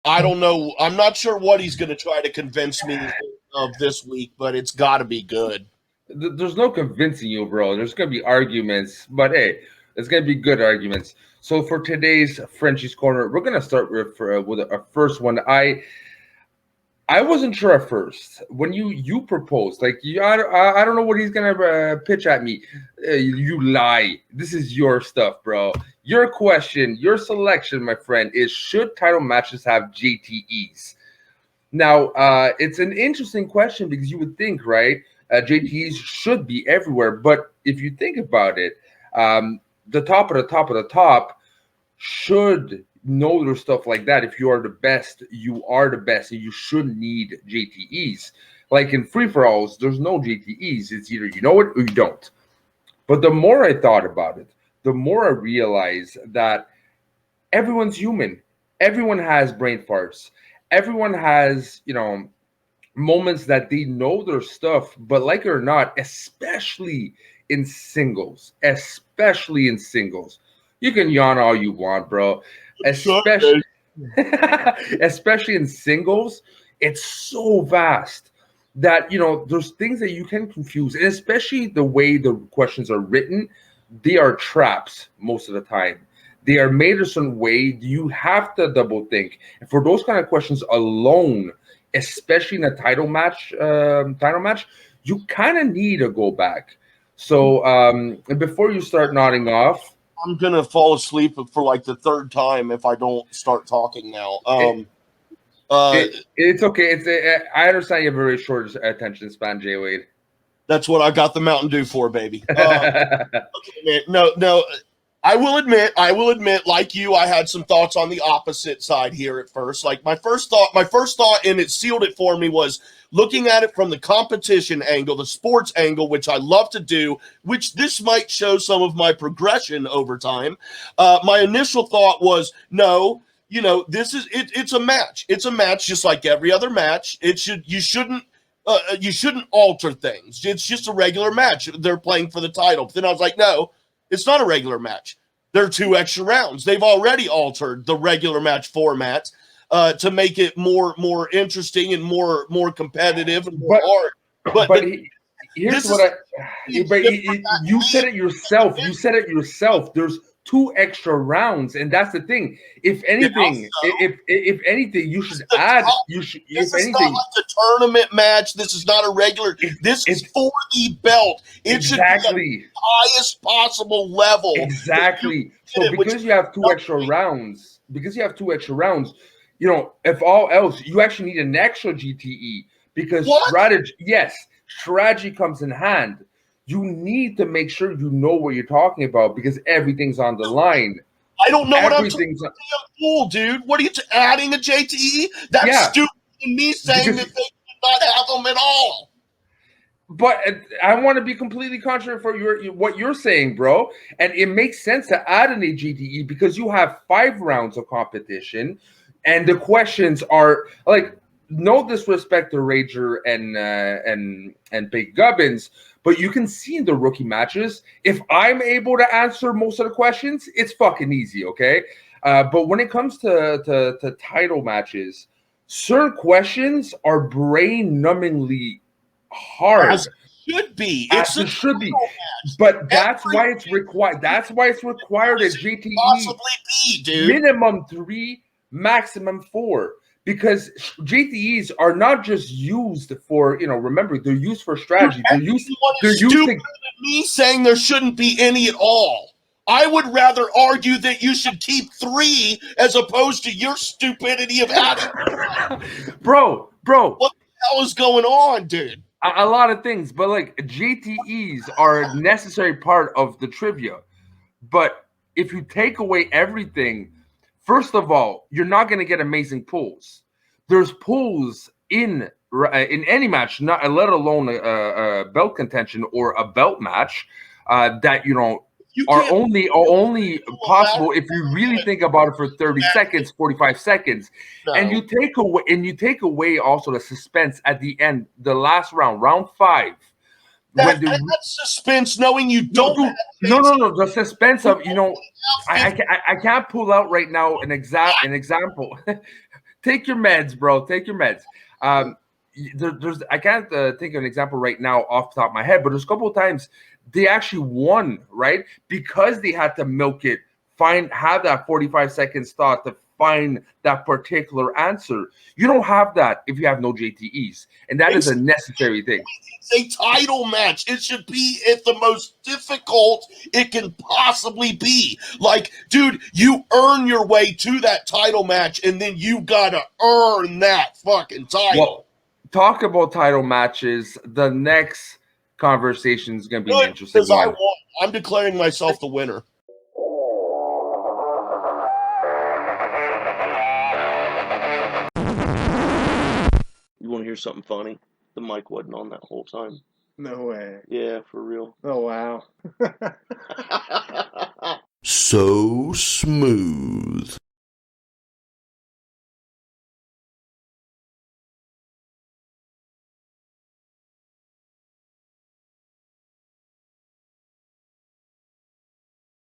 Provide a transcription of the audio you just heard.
I don't know. I'm not sure what he's going to try to convince me of this week, but it's got to be good. There's no convincing you, bro. There's gonna be arguments, but hey, it's gonna be good arguments. So for today's Frenchie's Corner, we're gonna start with a first one. I wasn't sure at first when you proposed. Like, I don't know what he's gonna pitch at me. You lie. This is your stuff, bro. Your question, your selection, my friend, is should title matches have JTEs? Now, it's an interesting question because you would think, right? JTEs should be everywhere, but if you think about it, the top of the top of the top should know their stuff like that. If you are the best, you are the best, and you shouldn't need JTEs. Like in free for alls, there's no JTEs. It's either you know it or you don't. But the more I thought about it, the more I realized that everyone's human. Everyone has brain farts. Everyone has, moments that they know their stuff, but like it or not, especially in singles, you can yawn all you want, bro. Especially, especially in singles, it's so vast that there's things that you can confuse, and especially the way the questions are written, they are traps most of the time. They are made a certain way. You have to double think. And for those kind of questions alone, especially in a title match, you kind of need to go back. So before you start nodding off, I'm gonna fall asleep for like the third time if I don't start talking now. It's okay. I understand you have a very short attention span, Jay Wade. That's what I got the Mountain Dew for, baby. Okay, man. No. I will admit, like you, I had some thoughts on the opposite side here at first. Like my first thought, and it sealed it for me, was looking at it from the competition angle, the sports angle, which I love to do, which this might show some of my progression over time. My initial thought was, no, it's a match. It's a match just like every other match. You shouldn't alter things. It's just a regular match. They're playing for the title. But then I was like, no, it's not a regular match. There are 2 extra rounds. They've already altered the regular match format to make it more interesting and more competitive and more hard. But here's what you said it yourself. You said it yourself. There's 2 extra rounds, and that's the thing. If anything, if anything, you should add. This is not like a tournament match. This is not a regular. This is for the belt. It should be at the highest possible level. Exactly. So because you have 2 extra rounds, if all else, you actually need an extra GTE because strategy comes in hand. You need to make sure you know what you're talking about because everything's on the line. I don't know what I'm talking about. Fool, dude. What are you adding a JTE? That's stupid than me saying that they should not have them at all. But I want to be completely contrary for what you're saying, bro. And it makes sense to add an AGTE because you have 5 rounds of competition, and the questions are like, no disrespect to Rager and Big Gubbins, but you can see in the rookie matches, if I'm able to answer most of the questions, it's fucking easy, okay? But when it comes to title matches, certain questions are brain-numbingly hard. As it should be. It should be. But that's why it's required. That's why it's required at JTE. Possibly be, dude. Minimum 3, maximum 4. Because JTEs are not just used for, remember, they're used for strategy. They're used to me saying there shouldn't be any at all. I would rather argue that you should keep 3 as opposed to your stupidity of adding. Bro. What the hell is going on, dude? A lot of things, but like JTEs are a necessary part of the trivia. But if you take away everything, first of all, you're not going to get amazing pulls. There's pulls in any match, not let alone a belt contention or a belt match that are only possible if you really think about it for 30 seconds, 45 seconds, and you take away also the suspense at the end, the last round, round 5. That's suspense, knowing you don't. No. The suspense of I can't pull out right now an example. Take your meds, bro. Take your meds. There's I can't think of an example right now off the top of my head, but there's a couple of times they actually won, right? Because they had to milk it, have that 45 seconds thought to find that particular answer. You don't have that if you have no JTEs, and that is a necessary thing. It's a title match. It should be at the most difficult it can possibly be. Like, dude, you earn your way to that title match, and then you gotta earn that fucking title. Well, talk about title matches. The next conversation is going to be an interesting one. I'm declaring myself the winner. You want to hear something funny? The mic wasn't on that whole time. No way. Yeah, for real. Oh, wow. So smooth.